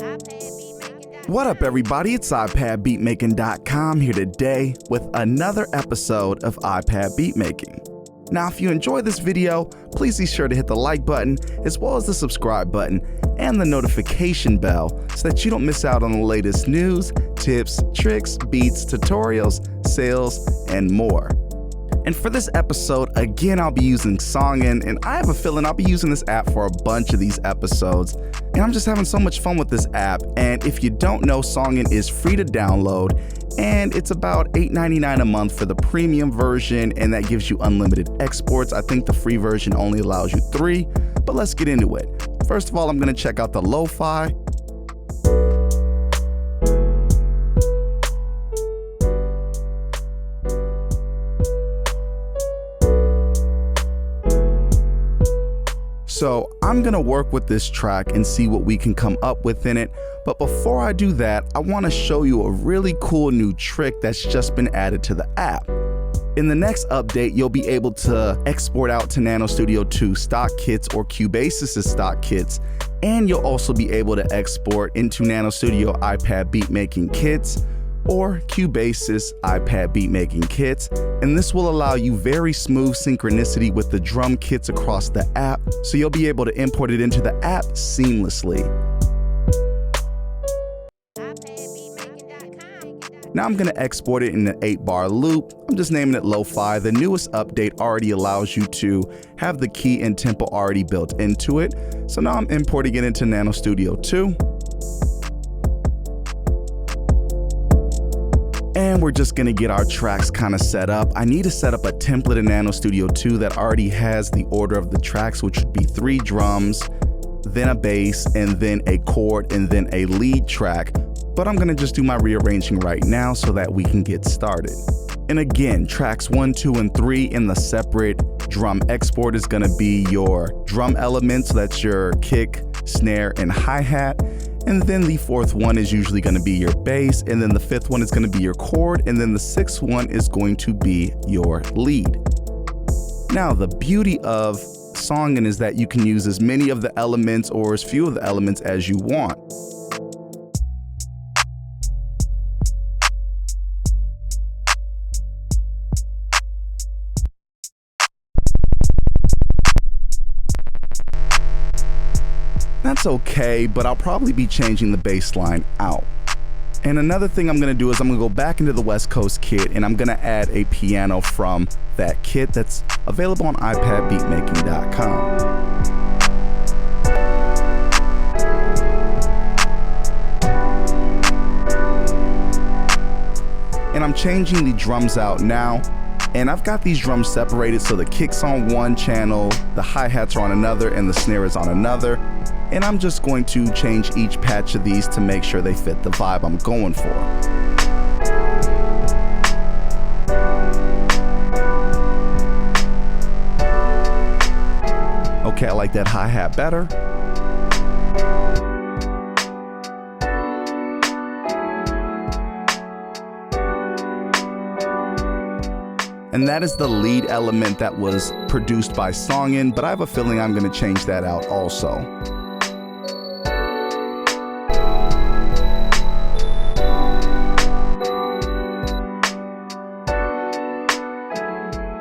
What up, everybody? It's iPadBeatMaking.com here today with another episode of iPad Beatmaking. Now, if you enjoyed this video, please be sure to hit the like button as well as the subscribe button and the notification bell so that you don't miss out on the latest news, tips, tricks, beats, tutorials, sales, and more. And for this episode, again, I'll be using Songen, and I have a feeling I'll be using this app for a bunch of these episodes. And I'm just having so much fun with this app. And if you don't know, Songen is free to download, and it's about $8.99 a month for the premium version, and that gives you unlimited exports. I think the free version only allows you 3, but let's get into it. First of all, I'm gonna check out the lo-fi. So I'm gonna work with this track and see what we can come up with in it. But before I do that, I wanna show you a really cool new trick that's just been added to the app. In the next update, you'll be able to export out to NanoStudio 2 stock kits or Cubase's stock kits, and you'll also be able to export into NanoStudio iPad Beatmaking kits or Cubase's iPad Beatmaking kits, and this will allow you very smooth synchronicity with the drum kits across the app, so you'll be able to import it into the app seamlessly. Now I'm gonna export it in an 8-bar loop. I'm just naming it lo-fi. The newest update already allows you to have the key and tempo already built into it. So now I'm importing it into NanoStudio 2. And we're just gonna get our tracks kind of set up. I need to set up a template in NanoStudio 2 that already has the order of the tracks, which would be 3 drums, then a bass, and then a chord, and then a lead track. But I'm gonna just do my rearranging right now so that we can get started. And again, tracks 1, 2, and 3 in the separate drum export is gonna be your drum elements, so that's your kick, snare, and hi-hat. And then the 4th one is usually gonna be your bass, and then the 5th one is gonna be your chord, and then the 6th one is going to be your lead. Now, the beauty of Songen is that you can use as many of the elements or as few of the elements as you want. That's okay, but I'll probably be changing the bass line out. And another thing I'm gonna do is I'm gonna go back into the West Coast kit, and I'm gonna add a piano from that kit that's available on iPadBeatMaking.com. And I'm changing the drums out now. And I've got these drums separated so the kick's on one channel, the hi-hats are on another, and the snare is on another. And I'm just going to change each patch of these to make sure they fit the vibe I'm going for. Okay, I like that hi-hat better. And that is the lead element that was produced by Songen, but I have a feeling I'm gonna change that out also.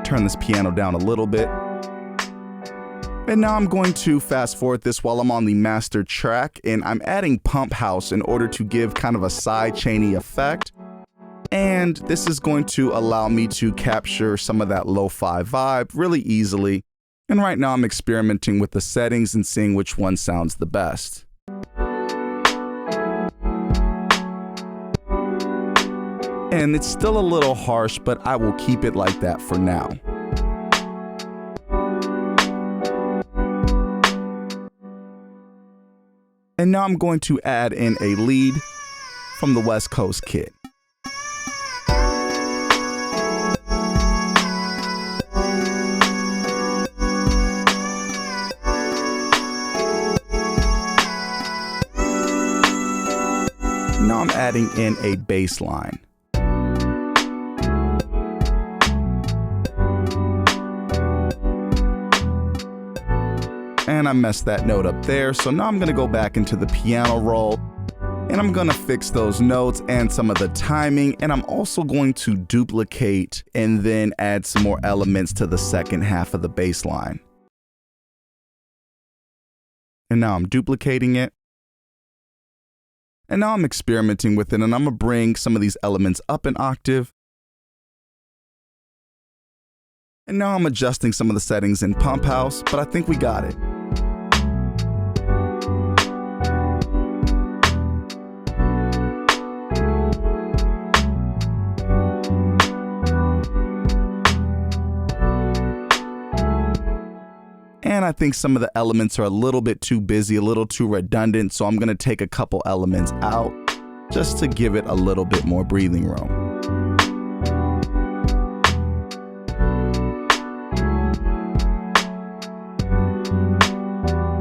Turn this piano down a little bit. And now I'm going to fast forward this while I'm on the master track, and I'm adding pump house in order to give kind of a side chainy effect. And this is going to allow me to capture some of that lo-fi vibe really easily. And right now I'm experimenting with the settings and seeing which one sounds the best. And it's still a little harsh, but I will keep it like that for now. And now I'm going to add in a lead from the West Coast kit. Now I'm adding in a bass line. And I messed that note up there, so now I'm gonna go back into the piano roll, And I'm gonna fix those notes and some of the timing, and I'm also going to duplicate and then add some more elements to the second half of the bass line. And now I'm duplicating it. And now I'm experimenting with it, and I'm gonna bring some of these elements up an octave. And now I'm adjusting some of the settings in Pump House, but I think we got it. And I think some of the elements are a little bit too busy, a little too redundant, so I'm gonna take a couple elements out just to give it a little bit more breathing room.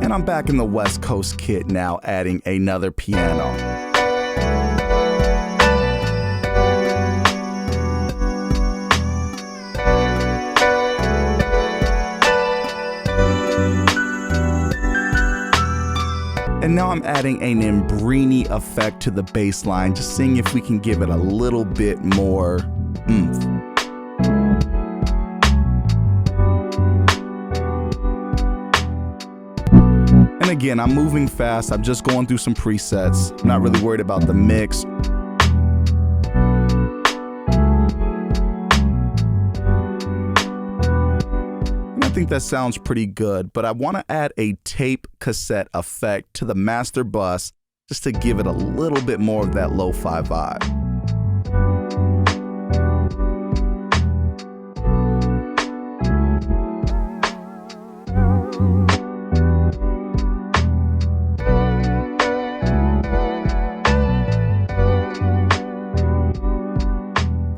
And I'm back in the West Coast kit now, adding another piano. And now I'm adding an Embrini effect to the bass line, just seeing if we can give it a little bit more oomph. And again, I'm moving fast. I'm just going through some presets. I'm not really worried about the mix. I think that sounds pretty good, but I want to add a tape cassette effect to the master bus just to give it a little bit more of that lo-fi vibe.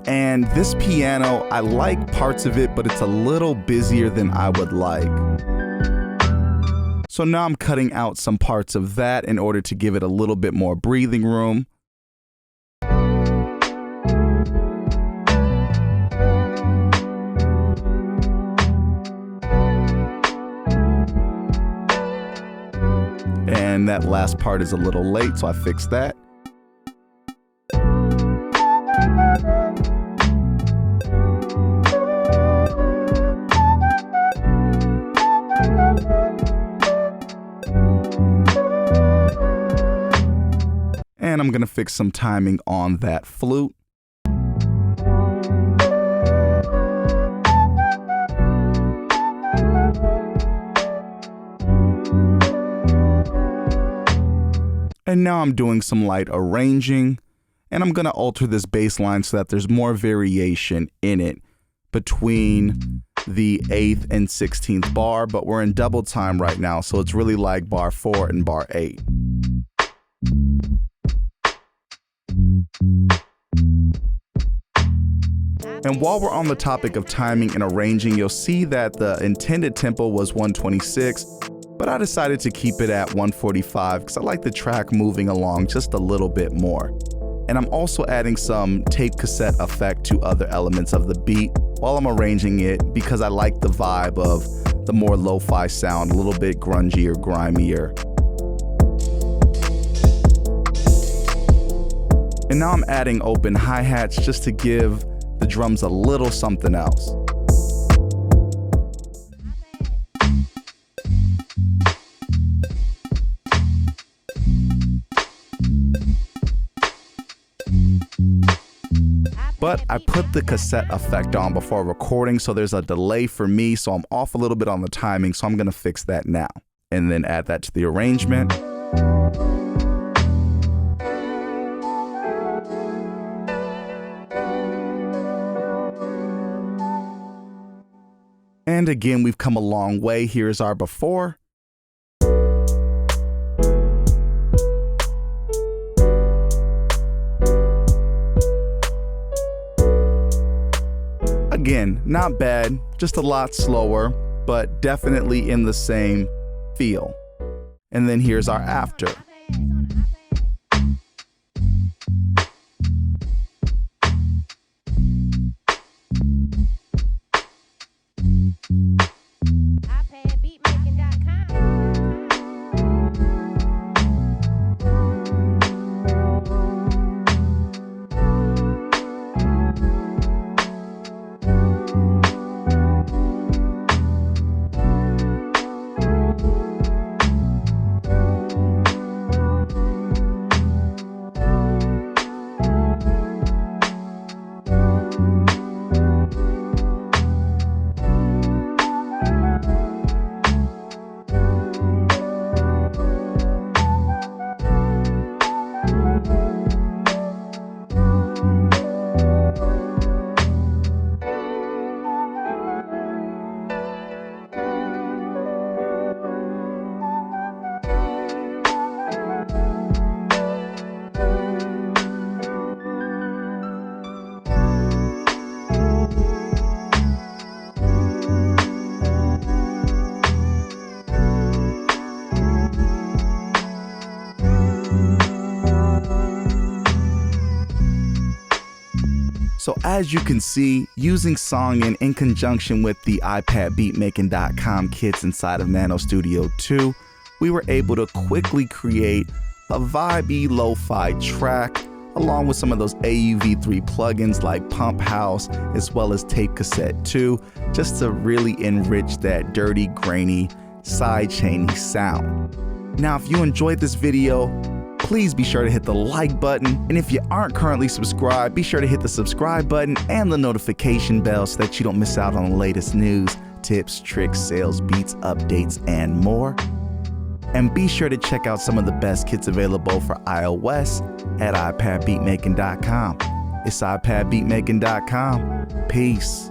And this piano, I like parts of it, but it's a little busier than I would like. So now I'm cutting out some parts of that in order to give it a little bit more breathing room. And that last part is a little late, so I fixed that. And I'm gonna fix some timing on that flute. And now I'm doing some light arranging, and I'm gonna alter this bass line so that there's more variation in it between the 8th and 16th bar, but we're in double time right now, so it's really like bar 4 and bar 8. And while we're on the topic of timing and arranging, you'll see that the intended tempo was 126, but I decided to keep it at 145 because I like the track moving along just a little bit more. And I'm also adding some tape cassette effect to other elements of the beat while I'm arranging it because I like the vibe of the more lo-fi sound, a little bit grungier, grimier. And now I'm adding open hi-hats just to give the drums a little something else. But I put the cassette effect on before recording, so there's a delay for me, so I'm off a little bit on the timing, so I'm gonna fix that now. And then add that to the arrangement. And again, we've come a long way. Here's our before. Again, not bad, just a lot slower, but definitely in the same feel. And then here's our after. So as you can see, using Songen in conjunction with the iPadBeatMaking.com kits inside of NanoStudio 2, we were able to quickly create a vibey lo-fi track along with some of those AUV3 plugins like Pump House as well as Tape Cassette 2, just to really enrich that dirty, grainy, sidechainy sound. Now, if you enjoyed this video, please be sure to hit the like button, and if you aren't currently subscribed, be sure to hit the subscribe button and the notification bell so that you don't miss out on the latest news, tips, tricks, sales, beats, updates, and more. And be sure to check out some of the best kits available for iOS at iPadBeatMaking.com. It's iPadBeatMaking.com. Peace.